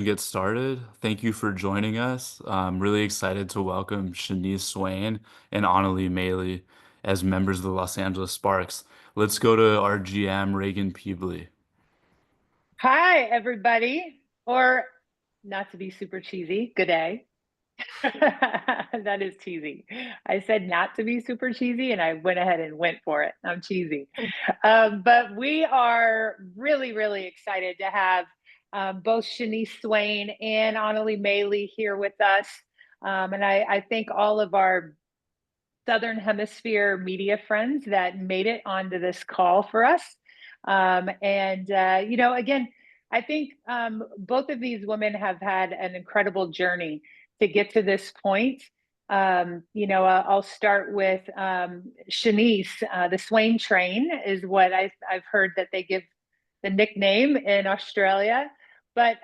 get started, thank you for joining us. I'm really excited to welcome Shaneice Swain and Anneli Maley as members of the Los Angeles Sparks. Let's go to our GM, Reagan Peebley. Hi, everybody. Or not to be super cheesy, good day. That is cheesy. I said not to be super cheesy, and I went ahead and went for it. I'm cheesy. But we are really, really excited to have both Shaneice Swain and Anneli Maley here with us. And I thank all of our Southern Hemisphere media friends that made it onto this call for us. Again, I think both of these women have had an incredible journey to get to this point. I'll start with Shaneice. The Swain train is what I've heard that they give the nickname in Australia. But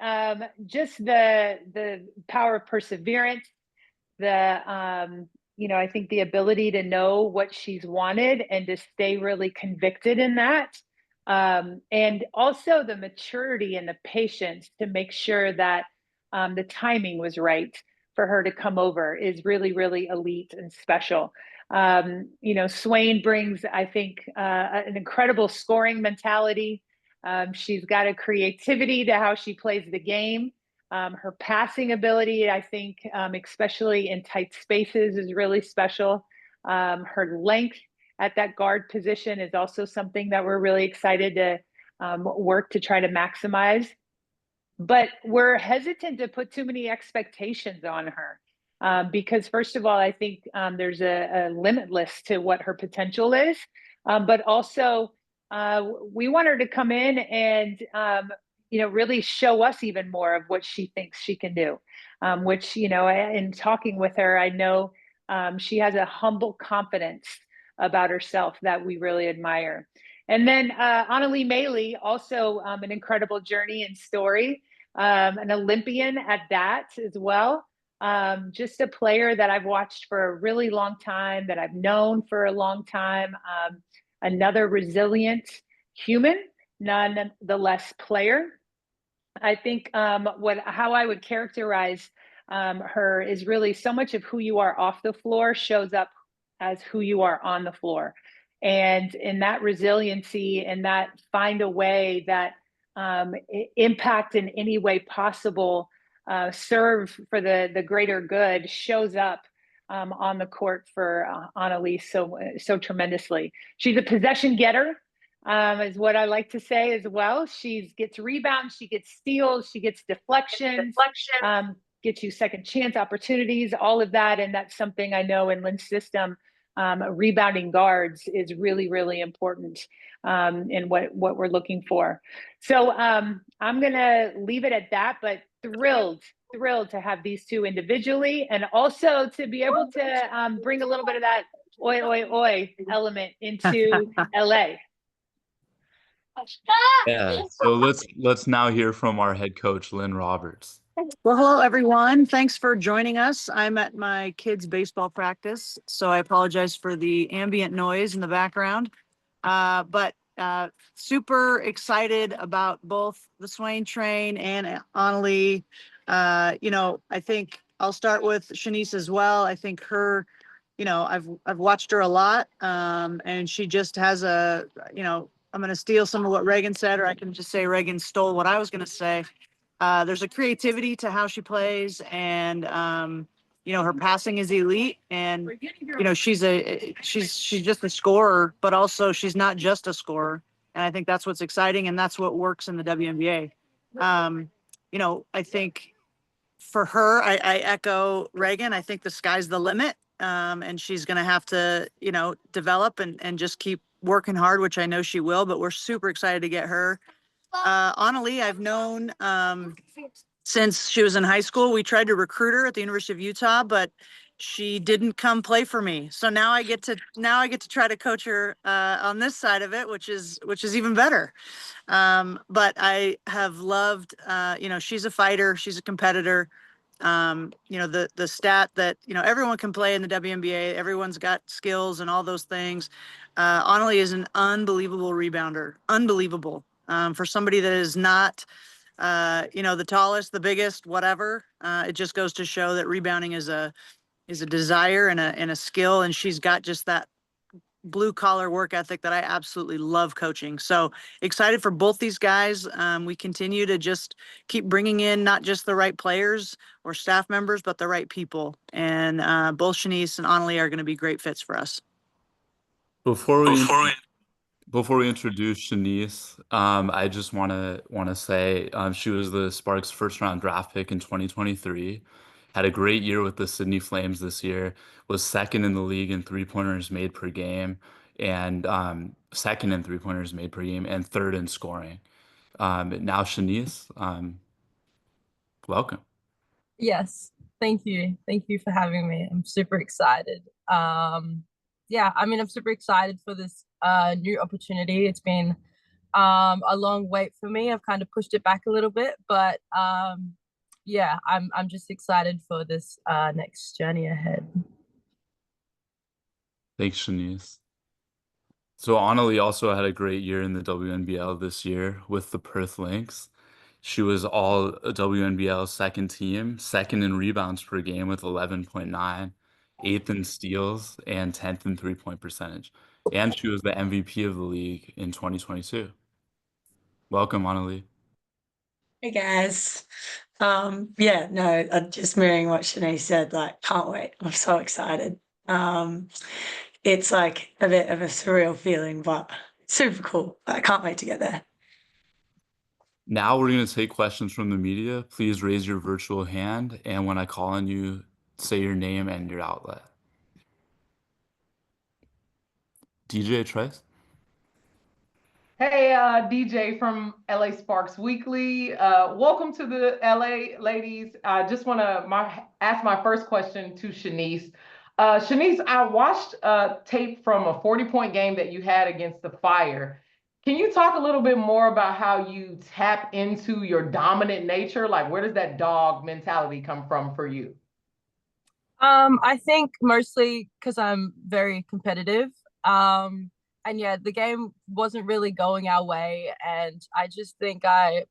just the power of perseverance, I think the ability to know what she's wanted and to stay really convicted in that. And also the maturity and the patience to make sure that the timing was right for her to come over is really, really elite and special. Swain brings, I think, an incredible scoring mentality. She's got a creativity to how she plays the game. Her passing ability, I think, especially in tight spaces, is really special. Her length at that guard position is also something that we're really excited to work to try to maximize. But we're hesitant to put too many expectations on her because, first of all, I think there's a limitless to what her potential is. But also, we want her to come in and really show us even more of what she thinks she can do. Which, in talking with her, I know she has a humble confidence about herself that we really admire. And then Anneli Maley, also an incredible journey and story, an Olympian at that as well. Just a player that I've watched for a really long time, that I've known for a long time. Another resilient human, nonetheless player. I think how I would characterize her is really so much of who you are off the floor shows up as who you are on the floor. And in that resiliency and that find a way that impact in any way possible, serve for the greater good shows up on the court for Annalise so tremendously. She's a possession getter, is what I like to say as well. She gets rebounds, she gets steals, she gets deflections, gets you second chance opportunities, all of that. And that's something I know in Lynn's system, rebounding guards is really, really important in what we're looking for. So I'm going to leave it at that, but thrilled to have these two individually and also to be able to bring a little bit of that oi, oi, oi element into LA. Yeah, so let's now hear from our head coach, Lynn Roberts. Well, hello, everyone. Thanks for joining us. I'm at my kids' baseball practice, so I apologize for the ambient noise in the background. But super excited about both the Swain train and Anneli. I think I'll start with Shaneice as well. I think her, I've watched her a lot, and she just has I'm going to steal some of what Reagan said, or I can just say Reagan stole what I was going to say. There's a creativity to how she plays, and her passing is elite, and she's just a scorer, but also she's not just a scorer, and I think that's what's exciting, and that's what works in the WNBA. I think for her, I echo Reagan. I think the sky's the limit, and she's going to have to develop and just keep working hard, which I know she will. But we're super excited to get her. Anneli, I've known since she was in high school. We tried to recruit her at the University of Utah, but she didn't come play for me. So now I get to try to coach her on this side of it, which is even better. But I have loved, she's a fighter, she's a competitor. The stat that everyone can play in the WNBA, everyone's got skills and all those things. Anneli is an unbelievable rebounder, unbelievable. For somebody that is not the tallest, the biggest, whatever. It just goes to show that rebounding is a desire and a skill, and she's got just that blue collar work ethic that I absolutely love coaching. So excited for both these guys. We continue to just keep bringing in not just the right players or staff members, but the right people. And both Shaneice and Anneli are going to be great fits for us. Before we Before we Before we introduce Shaneice, I just want to say she was the Sparks' first round draft pick in 2023. Had a great year with the Sydney Flames this year. Was second in the league in three-pointers made per game, and second in three-pointers made per game, and third in scoring. Now Shaneice, welcome. Yes, thank you. Thank you for having me. I'm super excited. Yeah, I mean, I'm super excited for this new opportunity. It's been a long wait for me. I've kind of pushed it back a little bit, but yeah, I'm just excited for this next journey ahead. Thanks, Shaneice. So Anneli also had a great year in the WNBL this year with the Perth Lynx. She was all WNBL second team, second in rebounds per game with 11.9, eighth in steals, and 10th in three-point percentage. And she was the MVP of the league in 2022. Welcome, Anneli. Hey guys. Yeah, no, just mirroring what Shaneice said, like, can't wait. I'm so excited. It's like a bit of a surreal feeling, but super cool. I can't wait to get there. Now we're going to take questions from the media. Please raise your virtual hand, and when I call on you, say your name and your outlet. DJ Trice? Hey, DJ from LA Sparks Weekly. Welcome to the LA ladies. I just want to ask my first question to Shaneice. Shaneice, I watched tape from a 40-point game that you had against the Fire. Can you talk a little bit more about how you tap into your dominant nature? Like, where does that dog mentality come from for you? I think mostly because I'm very competitive. And yeah, the game wasn't really going our way, and I just think I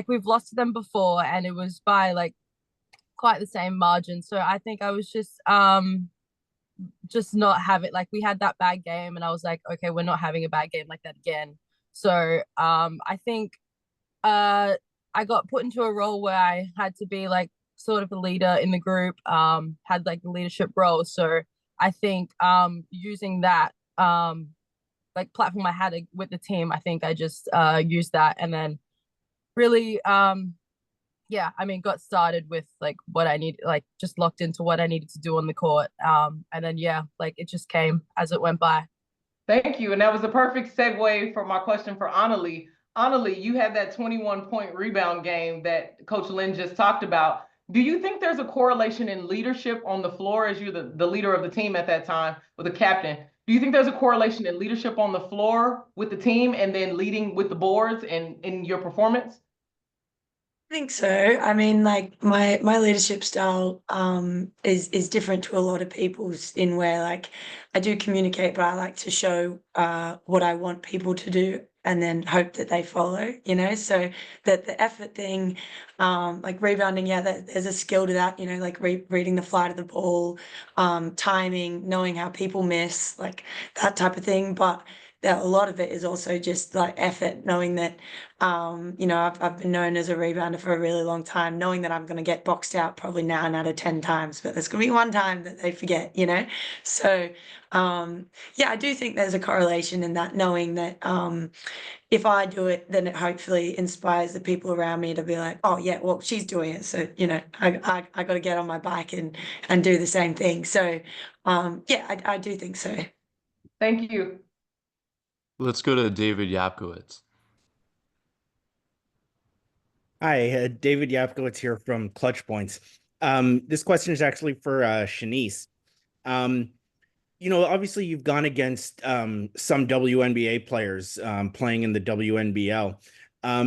we've lost to them before, and it was by like quite the same margin. So I think I was just not have it. Like, we had that bad game, and I was like, okay, we're not having a bad game like that again. So I think I got put into a role where I had to be like sort of a leader in the group, had like the leadership role. So I think using that like platform I had with the team, I think I just used that, and then really yeah, I mean, got started with like what I need, like just locked into what I needed to do on the court. And then yeah, like it just came as it went by. Thank you. And that was a perfect segue for my question for Anneli. Anneli, you had that 21-point rebound game that Coach Lynn just talked about. Do you think there's a correlation in leadership on the floor, as you're the leader of the team at that time, or the captain? Do you think there's a correlation in leadership on the floor with the team and then leading with the boards and in your performance? I think so. I mean, like my leadership style is different to a lot of people's, in where like I do communicate, but I like to show what I want people to do and then hope that they follow, you know. So that the effort thing, like rebounding, yeah, there's a skill to that, you know, like reading the flight of the ball, timing, knowing how people miss, like that type of thing. But a lot of it is also just like effort, knowing that you know, I've been known as a rebounder for a really long time, knowing that I'm going to get boxed out probably 9 out of 10 times, but there's going to be one time that they forget, you know. So yeah, I do think there's a correlation in that, knowing that if I do it, then it hopefully inspires the people around me to be like, oh yeah, well, she's doing it, so you know, I got to get on my bike and do the same thing. So yeah, I do think so. Thank you. Let's go to David Yapkowitz. Hi, David Yapkowitz here from Clutch Points. This question is actually for Shaneice. You know, obviously you've gone against some WNBA players playing in the WNBL.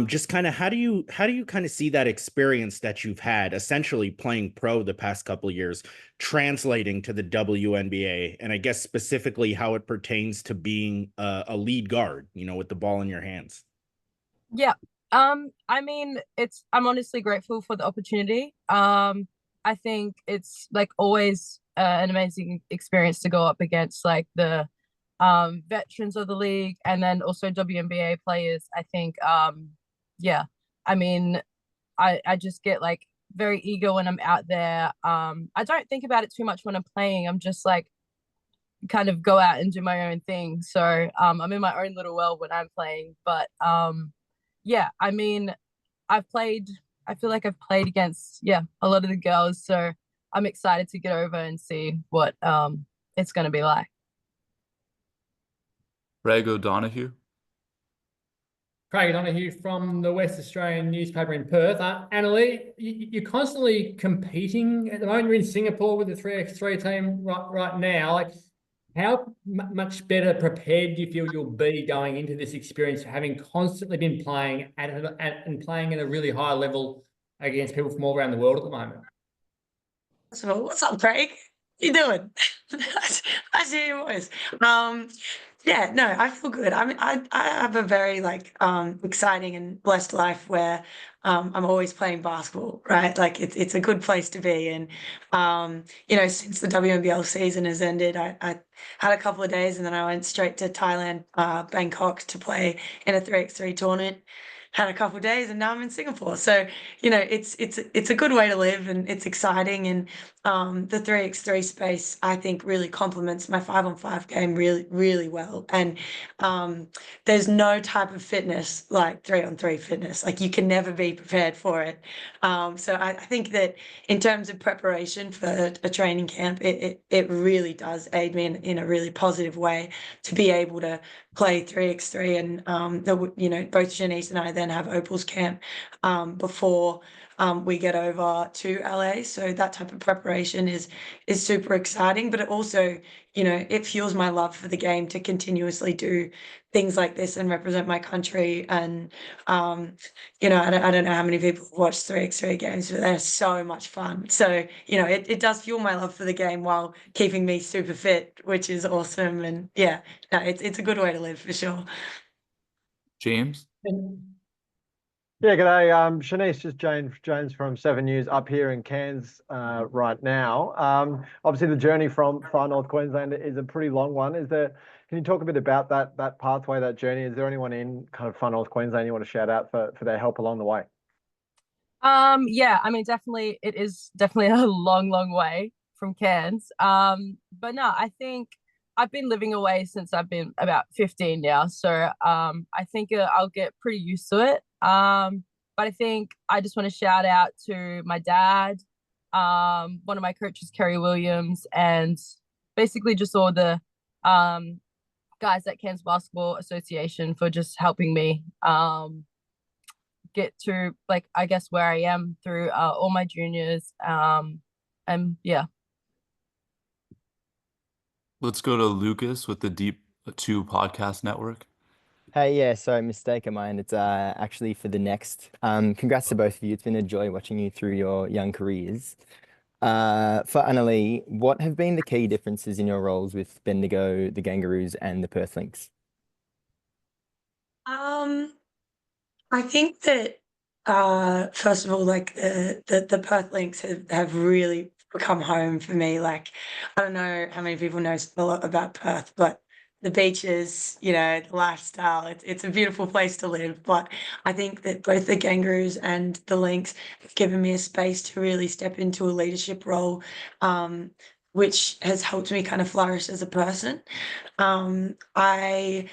Just kind of how do you kind of see that experience that you've had essentially playing pro the past couple of years translating to the WNBA, and I guess specifically how it pertains to being a lead guard, you know, with the ball in your hands? Yeah. I mean, I'm honestly grateful for the opportunity. I think it's like always an amazing experience to go up against like the veterans of the league and then also WNBA players. I think yeah, I mean, I just get like very eager when I'm out there. I don't think about it too much when I'm playing. I'm just like kind of go out and do my own thing. So I'm in my own little world when I'm playing. But yeah, I mean, I've played. I feel like I've played against a lot of the girls. So I'm excited to get over and see what it's going to be like. Greg O'Donoghue. Craig Donahue from the West Australian newspaper in Perth. Anneli, you're constantly competing at the moment. You're in Singapore with the 3x3 team right now. Like, how much better prepared do you feel you'll be going into this experience, having constantly been playing and playing at a really high level against people from all around the world at the moment? So, what's up, Craig? You doing? I see your voice. Yeah, no, I feel good. I mean, I have a very like exciting and blessed life where I'm always playing basketball, right? Like it's a good place to be. And you know, since the WNBL season has ended, I had a couple of days and then I went straight to Thailand, Bangkok to play in a 3x3 tournament. Had a couple of days and now I'm in Singapore. So, you know, it's a good way to live and it's exciting. And the 3x3 space, I think, really complements my 5-on-5 game really, really well. And there's no type of fitness like 3-on-3 fitness. Like you can never be prepared for it. So I think that in terms of preparation for a training camp, it really does aid me in a really positive way to be able to play 3x3. And you know, both Shaneice and I then have Opal's camp before we get over to LA. So that type of preparation is super exciting, but it also, you know, it fuels my love for the game to continuously do things like this and represent my country. And you know, I don't know how many people have watched 3x3 games, but they're so much fun. So, you know, it does fuel my love for the game while keeping me super fit, which is awesome. And yeah, no, it's a good way to live for sure. James. Yeah, g'day. Shaneice, just James from 7 News up here in Cairns right now. Obviously, the journey from far north Queensland is a pretty long one. Can you talk a bit about that pathway, that journey? Is there anyone in kind of far north Queensland you want to shout out for their help along the way? Yeah, I mean, definitely, it is definitely a long way from Cairns. But no, I think I've been living away since I've been about 15 now, so I think I'll get pretty used to it. But I think I just want to shout out to my dad, one of my coaches, Kerry Williams, and basically just all the guys at Cairns Basketball Association for just helping me get to like I guess where I am through all my juniors. And yeah. Let's go to Lucas with the Deep 2 Podcast Network. Hey, yeah, sorry, mistake of mine. It's actually for the next. Congrats to both of you. It's been a joy watching you through your young careers. For Anneli, what have been the key differences in your roles with Bendigo, the Kangaroos, and the Perth Lynx? I think that first of all, like the Perth Lynx have really become home for me. Like I don't know how many people know a lot about Perth, but the beaches, you know, the lifestyle, it's a beautiful place to live. But I think that both the Kangaroos and the Lynx have given me a space to really step into a leadership role, which has helped me kind of flourish as a person. I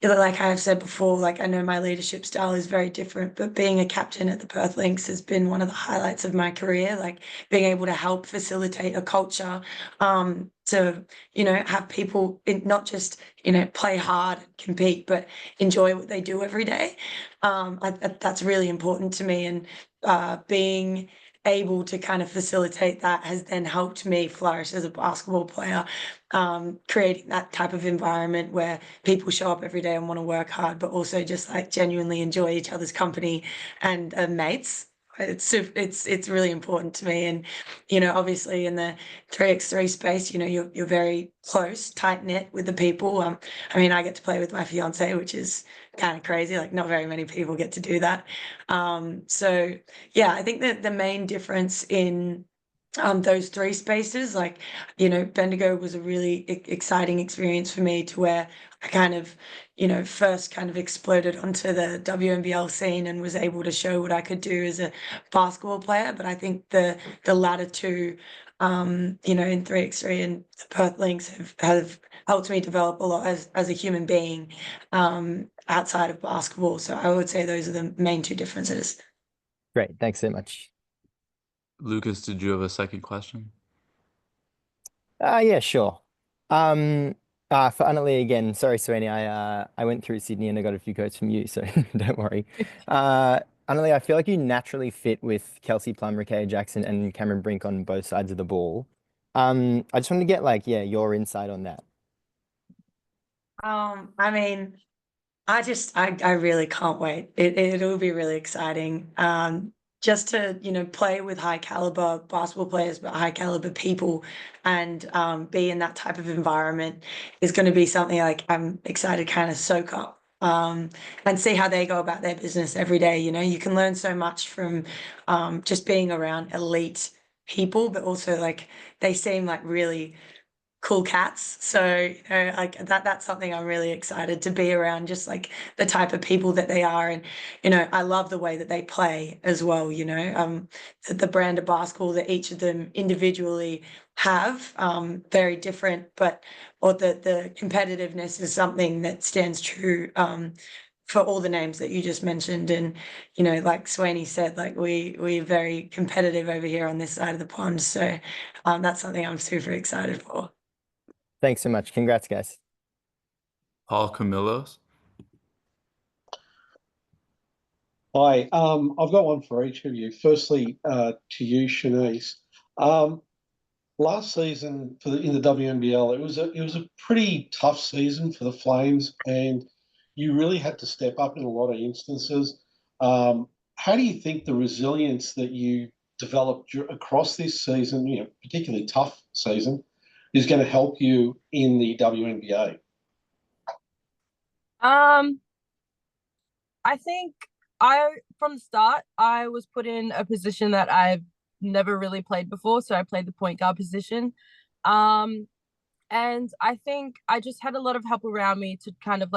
like I've said before, like I know my leadership style is very different, but being a captain at the Perth Lynx has been one of the highlights of my career. Like being able to help facilitate a culture, to have people not just play hard and compete, but enjoy what they do every day. That's really important to me, and being able to kind of facilitate that has then helped me flourish as a basketball player, creating that type of environment where people show up every day and want to work hard, but also just like genuinely enjoy each other's company and mates. It's really important to me. And, obviously in the 3x3 space, you're very close, tight knit with the people. I mean, I get to play with my fiance, which is kind of crazy. Like, not very many people get to do that. So yeah, I think that the main difference in those three spaces, like, Bendigo was a really exciting experience for me, to where I kind of, first kind of exploded onto the WNBL scene and was able to show what I could do as a basketball player. But I think the latter two, in 3x3 and the Perth Lynx have helped me develop a lot as a human being, outside of basketball. So I would say those are the main two differences. Great. Thanks so much. Lucas, did you have a second question? Yeah, sure. For Anneli again, sorry, Swain, I went through Sydney and I got a few quotes from you, so don't worry. Anneli, I feel like you naturally fit with Kelsey Plum, Rickea Jackson, and Cameron Brink on both sides of the ball. I just wanted to get your insight on that. I mean, I really can't wait. It'll be really exciting. Just to, play with high caliber basketball players, but high caliber people, and be in that type of environment is going to be something like I'm excited to kind of soak up. And see how they go about their business every day. You can learn so much from just being around elite people, but also like they seem like really cool cats. So, like that's something I'm really excited to be around, just like the type of people that they are. And, I love the way that they play as well, the brand of basketball that each of them individually have, very different, or the competitiveness is something that stands true, for all the names that you just mentioned. And, like Swaney said, like we're very competitive over here on this side of the pond. So, that's something I'm super excited for. Thanks so much. Congrats, guys. Paul Camillos? Hi, I've got one for each of you. Firstly, to you, Shaneice. Last season in the WNBL, it was a pretty tough season for the Flames, and you really had to step up in a lot of instances. How do you think the resilience that you developed across this season, particularly tough season, is going to help you in the WNBA? I think from the start, I was put in a position that I've never really played before. So I played the point guard position. And I think I just had a lot of help around me to kind of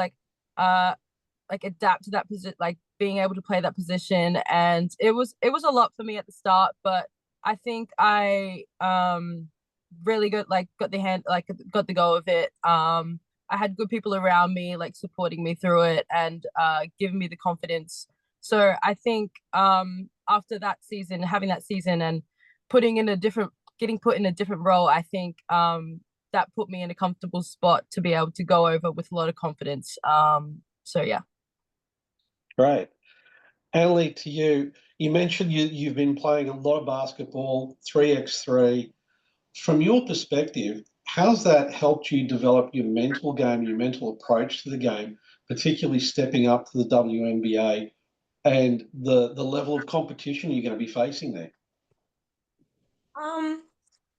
adapt to that position, like being able to play that position. And it was a lot for me at the start, but I think I really got the go of it. I had good people around me, like supporting me through it and giving me the confidence. So I think after that season, having that season and getting put in a different role, I think that put me in a comfortable spot to be able to go over with a lot of confidence. So yeah. Great. Anneli, to you, you mentioned you've been playing a lot of basketball, 3x3. From your perspective, how's that helped you develop your mental game, your mental approach to the game, particularly stepping up to the WNBA and the level of competition you're going to be facing there?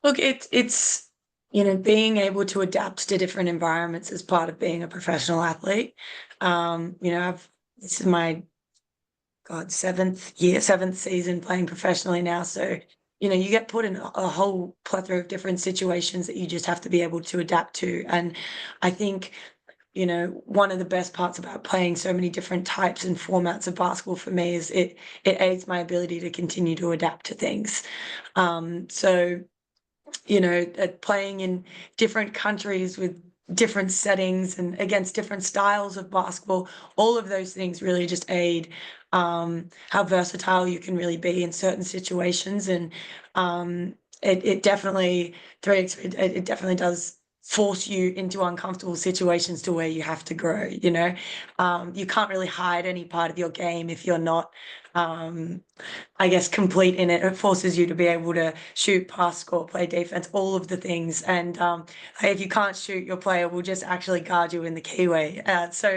Look, it's being able to adapt to different environments is part of being a professional athlete. This is my seventh season playing professionally now. So, you get put in a whole plethora of different situations that you just have to be able to adapt to. And I think, one of the best parts about playing so many different types and formats of basketball for me is it aids my ability to continue to adapt to things. So, playing in different countries with different settings and against different styles of basketball, all of those things really just aid how versatile you can really be in certain situations. And it definitely it definitely does force you into uncomfortable situations to where you have to grow, you know. You can't really hide any part of your game if you're not, I guess, complete in it. It forces you to be able to shoot, pass, score, play defense, all of the things. And if you can't shoot, your player will just actually guard you in the keyway. So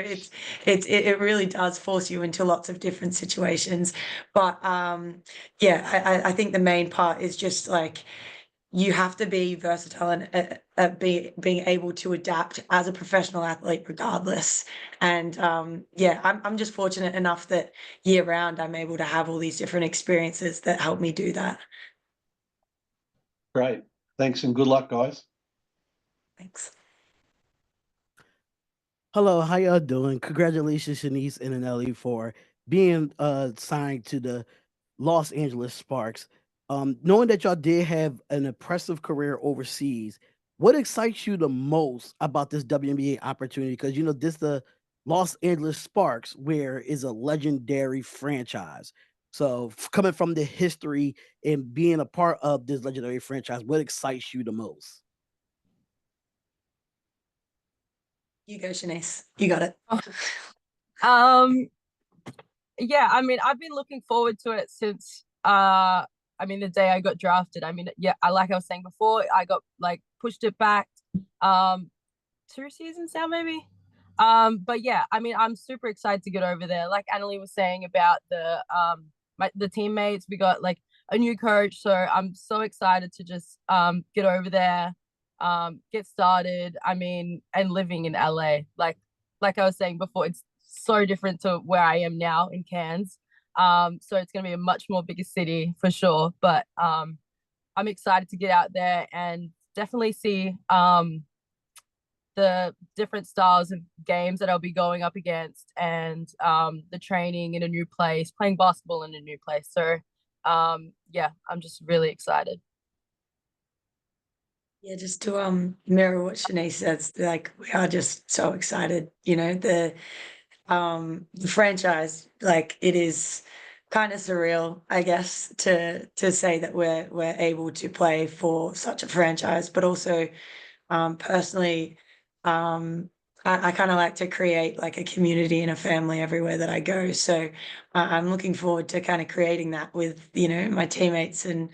it really does force you into lots of different situations. But yeah, I think the main part is just like, you have to be versatile and being able to adapt as a professional athlete regardless. And yeah, I'm just fortunate enough that year round I'm able to have all these different experiences that help me do that. Great. Thanks and good luck, guys. Thanks. Hello, how y'all doing? Congratulations, Shaneice and Anneli, for being signed to the Los Angeles Sparks. Knowing that y'all did have an impressive career overseas, what excites you the most about this WNBA opportunity? Because you know this the Los Angeles Sparks, where is a legendary franchise. So coming from the history and being a part of this legendary franchise, what excites you the most? You go, Shaneice. You got it. Yeah, I mean, I've been looking forward to it since I mean the day I got drafted. I mean, yeah, like I was saying before, I got like pushed it back 2 seasons now maybe. But yeah, I mean, I'm super excited to get over there. Like Anneli was saying about the teammates, we got like a new coach, so I'm so excited to just get over there, get started. I mean, and living in LA, like I was saying before, it's so different to where I am now in Cairns. So it's gonna be a much more bigger city for sure. But I'm excited to get out there and definitely see the different styles of games that I'll be going up against, and the training in a new place, playing basketball in a new place. So yeah, I'm just really excited. Yeah, just to mirror what Shaneice says, like we are just so excited. You know, the franchise, like it is kind of surreal, I guess, to say that we're able to play for such a franchise, but also personally, I kind of like to create like a community and a family everywhere that I go. So I'm looking forward to kind of creating that with, you know, my teammates and,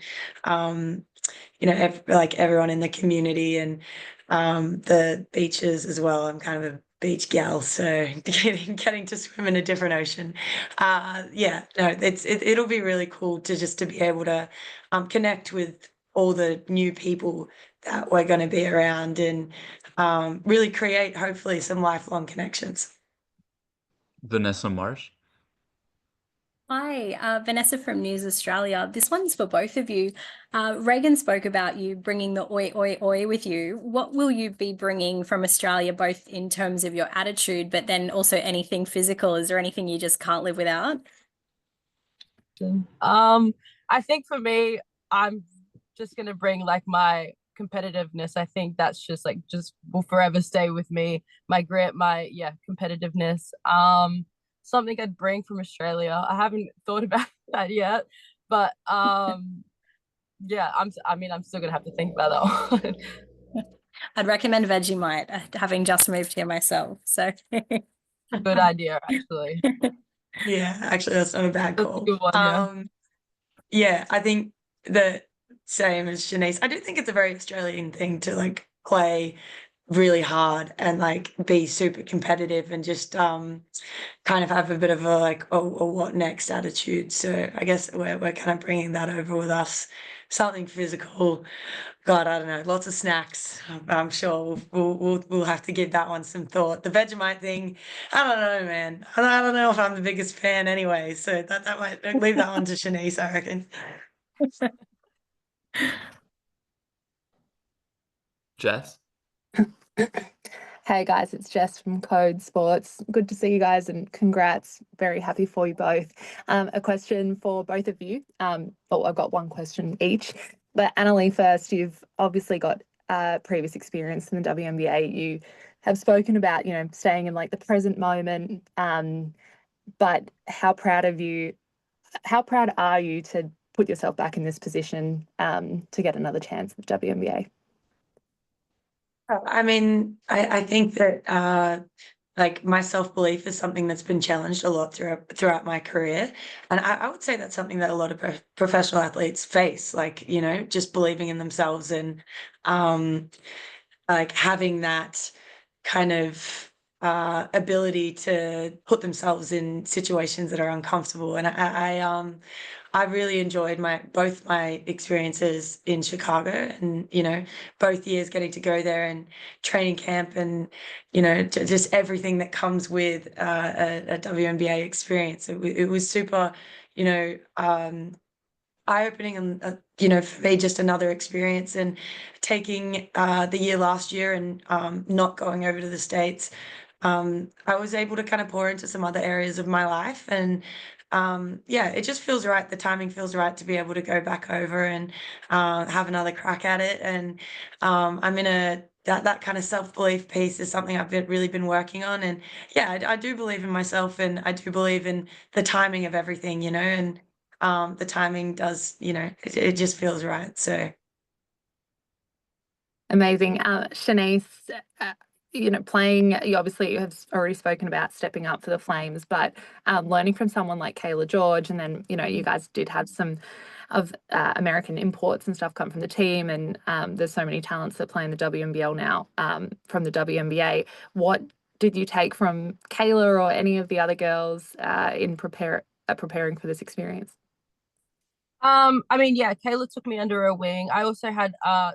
you know, like everyone in the community and the beaches as well. I'm kind of a beach gal, so getting to swim in a different ocean. Yeah, no, it'll be really cool to just to be able to connect with all the new people that we're going to be around and really create hopefully some lifelong connections. Vanessa Marsh. Hi, Vanessa from News Australia. This one's for both of you. Reagan spoke about you bringing the oi, oi, oi with you. What will you be bringing from Australia, both in terms of your attitude, but then also anything physical? Is there anything you just can't live without? I think for me, I'm just gonna bring like my competitiveness. I think that's just will forever stay with me. My grit, my competitiveness. Something I'd bring from Australia. I haven't thought about that yet, but yeah, I'm still gonna have to think about that one. I'd recommend Vegemite, having just moved here myself. So good idea, actually. Yeah, actually, that's not a bad That's a call. good one, yeah. Yeah, I think the same as Shaneice. I do think it's a very Australian thing to like play really hard and like be super competitive and just kind of have a bit of a like a what next attitude. So I guess we're kind of bringing that over with us. Something physical. God, I don't know. Lots of snacks. I'm sure we'll have to give that one some thought. The Vegemite thing, I don't know, man. I don't know if I'm the biggest fan anyway. So that might leave that one to Shaneice, I reckon. Jess. Hey guys, it's Jess from Code Sports. Good to see you guys and congrats. Very happy for you both. A question for both of you. Well, I've got one question each. But Anneli, first, you've obviously got previous experience in the WNBA. You have spoken about, you know, staying in like the present moment. But how proud are you to put yourself back in this position to get another chance at the WNBA? I mean, I think that like my self-belief is something that's been challenged a lot throughout my career. And I would say that's something that a lot of professional athletes face, like, you know, just believing in themselves and like having that kind of ability to put themselves in situations that are uncomfortable. And I really enjoyed both my experiences in Chicago, and you know, both years getting to go there and training camp, and you know, just everything that comes with a WNBA experience. It was super, you know, eye-opening, and you know, for me, just another experience. And taking the year last year and not going over to the States, I was able to kind of pour into some other areas of my life. And yeah, it just feels right. The timing feels right to be able to go back over and have another crack at it. And I'm in that kind of self-belief piece is something I've really been working on. And yeah, I do believe in myself, and I do believe in the timing of everything, you know. And the timing does, you know, it just feels right. So Amazing. Shaneice, you know, playing, you obviously have already spoken about stepping up for the Flames, but learning from someone like Kayla George, and then, you know, you guys did have some of American imports and stuff come from the team, and there's so many talents that play in the WNBL now from the WNBA. What did you take from Kayla or any of the other girls in preparing for this experience? I mean, yeah, Kayla took me under her wing. I also had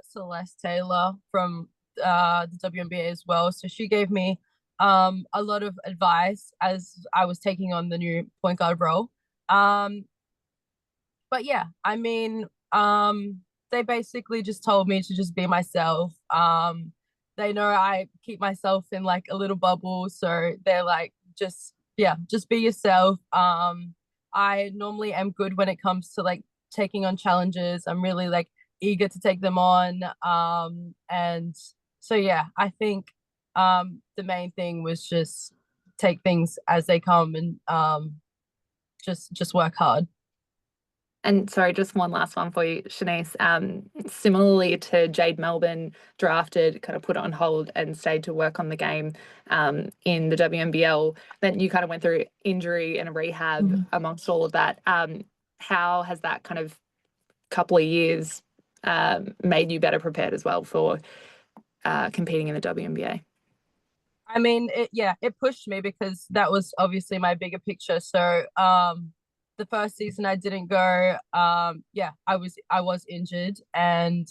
Celeste Taylor from the WNBA as well. So she gave me a lot of advice as I was taking on the new point guard role. But yeah, I mean, they basically just told me to just be myself. They know I keep myself in like a little bubble, so they're like, just yeah, just be yourself. I normally am good when it comes to like taking on challenges. I'm really like eager to take them on. And so yeah, I think the main thing was just take things as they come, and just work hard. And sorry, just one last one for you, Shaneice. Similarly to Jade Melbourne, drafted, kind of put it on hold and stayed to work on the game in the WNBL. Then you kind of went through injury and a rehab amongst all of that. How has that kind of couple of years made you better prepared as well for competing in the WNBA? I mean, it pushed me because that was obviously my bigger picture. So the first season I didn't go, yeah, I was injured, and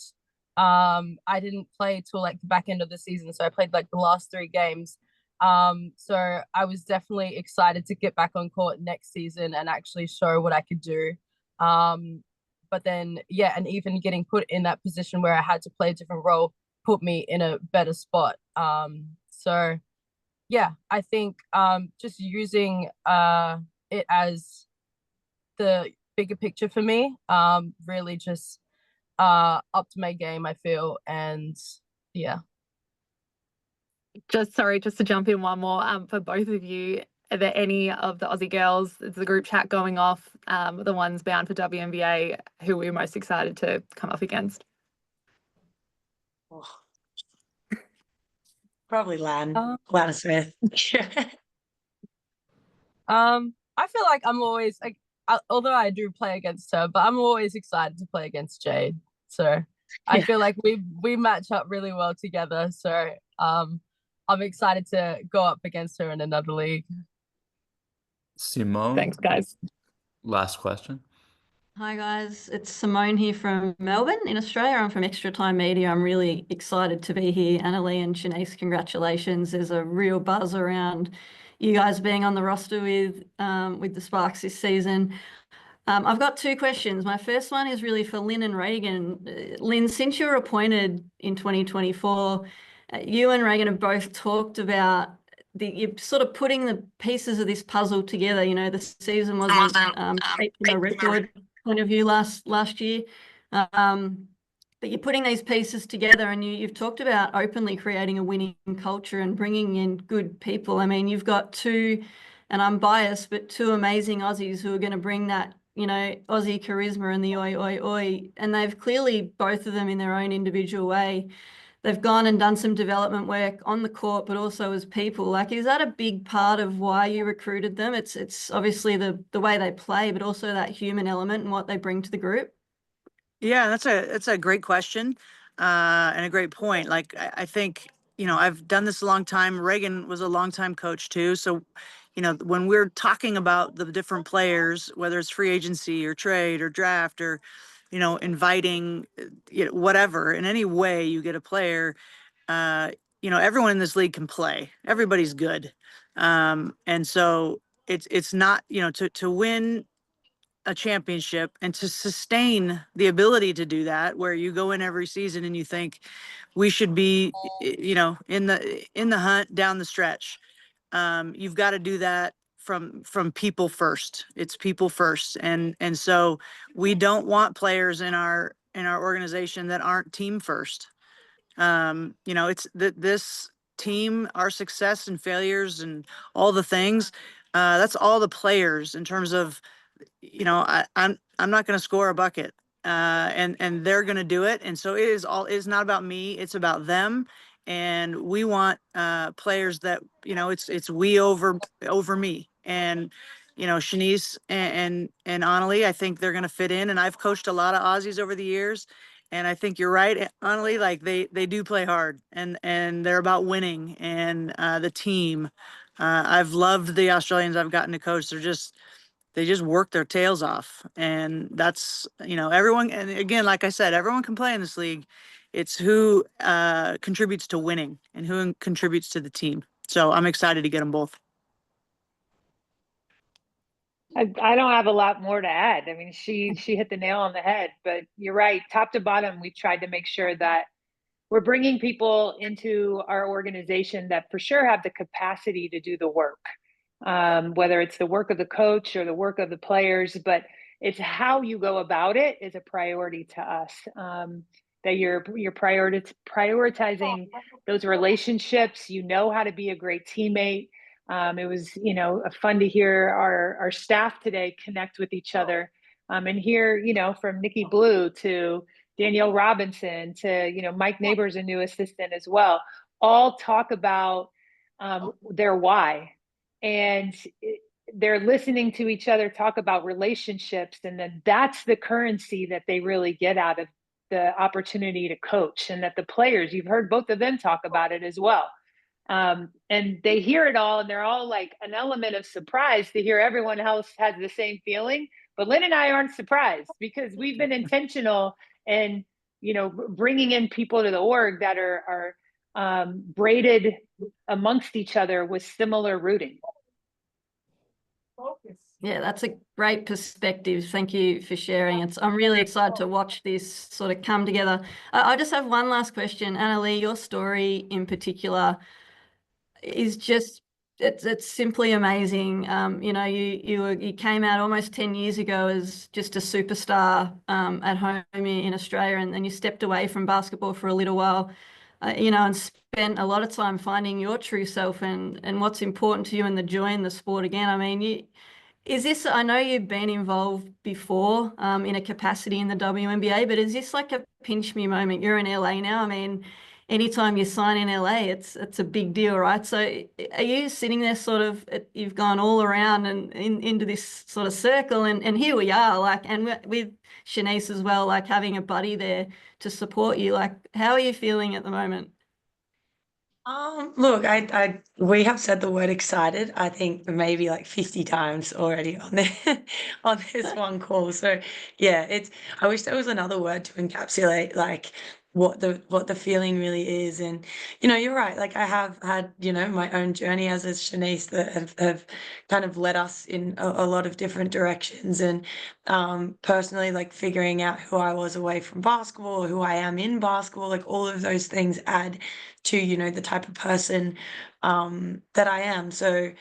I didn't play till like the back end of the season. So I played like the last 3 games. So I was definitely excited to get back on court next season and actually show what I could do. But then, yeah, and even getting put in that position where I had to play a different role put me in a better spot. So yeah, I think just using it as the bigger picture for me really just upped my game, I feel. And yeah. Just to jump in one more for both of you. Are there any of the Aussie girls, it's the group chat going off, the ones bound for WNBA, who were you most excited to come up against? Oh. Probably Lana Smith. I feel like I'm always like, although I do play against her, but I'm always excited to play against Jade. So I feel like we match up really well together. So I'm excited to go up against her in another league. Simone. Thanks, guys. Last question. Hi guys, it's Simone here from Melbourne in Australia. I'm from Extra Time Media. I'm really excited to be here. Anneli and Shaneice, congratulations. There's a real buzz around you guys being on the roster with the Sparks this season. I've got 2 questions. My first one is really for Lynn and Reagan. Lynn, since you were appointed in 2024, you and Reagan have both talked about you're sort of putting the pieces of this puzzle together. You know, the season wasn't shaped from a record point of view last year, but you're putting these pieces together, and you've talked about openly creating a winning culture and bringing in good people. I mean, you've got 2, and I'm biased, but 2 amazing Aussies who are going to bring that, you know, Aussie charisma and the oi, oi, oi. And they've clearly, both of them in their own individual way, they've gone and done some development work on the court, but also as people. Like, is that a big part of why you recruited them? It's obviously the way they play, but also that human element and what they bring to the group. Yeah, that's a great question, and a great point. Like I think, I've done this a long time. Reagan was a long time coach too. So, when we're talking about the different players, whether it's free agency or trade or draft or, inviting, whatever, in any way you get a player, everyone in this league can play. Everybody's good. And so it's not, to win a championship and to sustain the ability to do that, where you go in every season and you think we should be, in the hunt down the stretch. You've got to do that from people first. It's people first. And so we don't want players in our organization that aren't team first. It's this team, our success and failures and all the things, that's all the players in terms of, I'm not going to score a bucket, and they're going to do it. And so it's not about me. It's about them. And we want players that, it's we over me. And, Shaneice and Anneli, I think they're going to fit in. And I've coached a lot of Aussies over the years. And I think you're right, Anneli, like they do play hard, and they're about winning and the team. I've loved the Australians I've gotten to coach. They just work their tails off. And that's, everyone. And again, like I said, everyone can play in this league. It's who contributes to winning and who contributes to the team. So I'm excited to get them both. I don't have a lot more to add. I mean, she hit the nail on the head, but you're right. Top to bottom, we've tried to make sure that we're bringing people into our organization that for sure have the capacity to do the work, whether it's the work of the coach or the work of the players, but it's how you go about it is a priority to us. That you're prioritizing those relationships. You know how to be a great teammate. It was, fun to hear our staff today connect with each other, and hear, from Nikki Blue to Danielle Robinson to, Mike Neighbors, a new assistant as well, all talk about their why. And they're listening to each other talk about relationships. And then that's the currency that they really get out of the opportunity to coach, and that the players, you've heard both of them talk about it as well. And they hear it all, and they're all like an element of surprise to hear everyone else has the same feeling. But Lynn and I aren't surprised, because we've been intentional and, bringing in people to the org that are braided amongst each other with similar rooting. Yeah, that's a great perspective. Thank you for sharing. I'm really excited to watch this sort of come together. I just have one last question. Anneli, your story in particular is just, it's simply amazing. You came out almost 10 years ago as just a superstar at home in Australia, and then you stepped away from basketball for a little while, and spent a lot of time finding your true self and what's important to you and the joy in the sport again. I mean, I know you've been involved before in a capacity in the WNBA, but is this like a pinch me moment? You're in LA now. I mean, anytime you sign in LA, it's a big deal, right? So are you sitting there sort of, you've gone all around and into this sort of circle, and here we are, like, and with Shaneice as well, like having a buddy there to support you. Like, how are you feeling at the moment? Look, we have said the word excited, I think maybe like 50 times already on on this one call. So yeah, I wish there was another word to encapsulate like what the feeling really is. And you're right, like I have had, my own journey as is Shaneice, that have kind of led us in a lot of different directions. And personally, like figuring out who I was away from basketball, who I am in basketball, like all of those things add to, the type of person that I am. So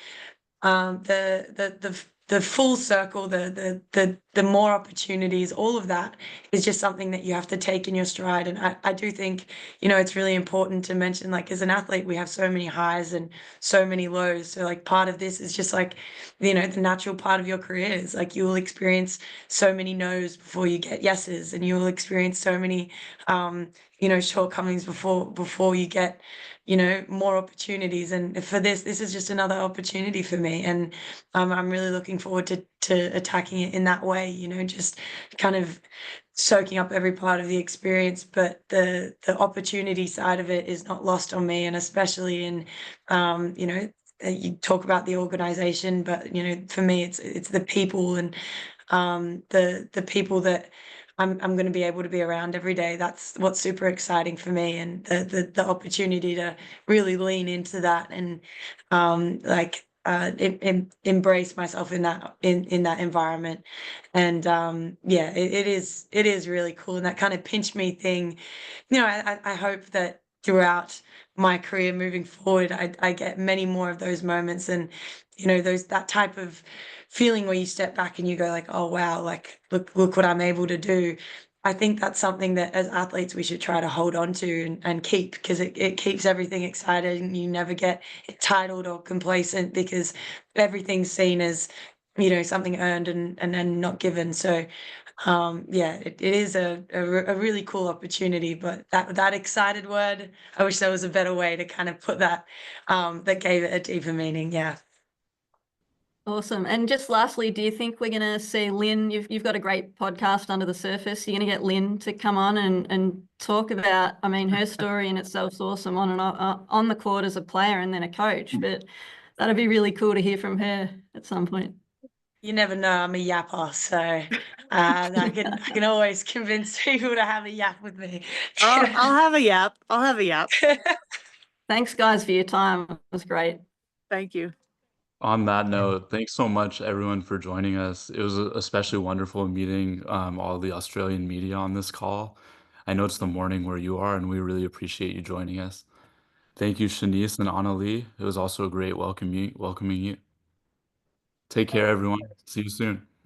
the full circle, the more opportunities, all of that is just something that you have to take in your stride. And I do think, it's really important to mention, like, as an athlete, we have so many highs and so many lows. So like part of this is just like, the natural part of your career is like you will experience so many no's before you get yeses, and you will experience so many shortcomings before you get, more opportunities. And for this is just another opportunity for me, and I'm really looking forward to attacking it in that way. Just kind of soaking up every part of the experience, but the opportunity side of it is not lost on me, and especially in, you talk about the organization, but for me, it's the people, and the people that I'm going to be able to be around every day. That's what's super exciting for me, and the opportunity to really lean into that, and embrace myself in that environment. And yeah, it is really cool, and that kind of pinch me thing. I hope that throughout my career moving forward, I get many more of those moments, and that type of feeling where you step back and you go like, oh wow, like look what I'm able to do. I think that's something that as athletes we should try to hold on to, and keep, because it keeps everything exciting. You never get entitled or complacent, because everything's seen as something earned and then not given. So yeah, it is a really cool opportunity, but that excited word, I wish there was a better way to kind of put that, that gave it a deeper meaning. Yeah. Awesome. And just lastly, do you think we're going to see Lynn? You've got a great podcast, Under the Surface. You're going to get Lynn to come on and talk about, I mean, her story in itself is awesome on the court as a player and then a coach. But that'd be really cool to hear from her at some point. You never know. I'm a yapper, so I can always convince people to have a yap with me. I'll have a yap. I'll have a yap. Thanks, guys, for your time. It was great. Thank you. On that note, thanks so much everyone for joining us. It was especially wonderful meeting all the Australian media on this call. I know it's the morning where you are, and we really appreciate you joining us. Thank you, Shaneice and Anneli. It was also a great welcoming you. Take care, everyone. See you soon.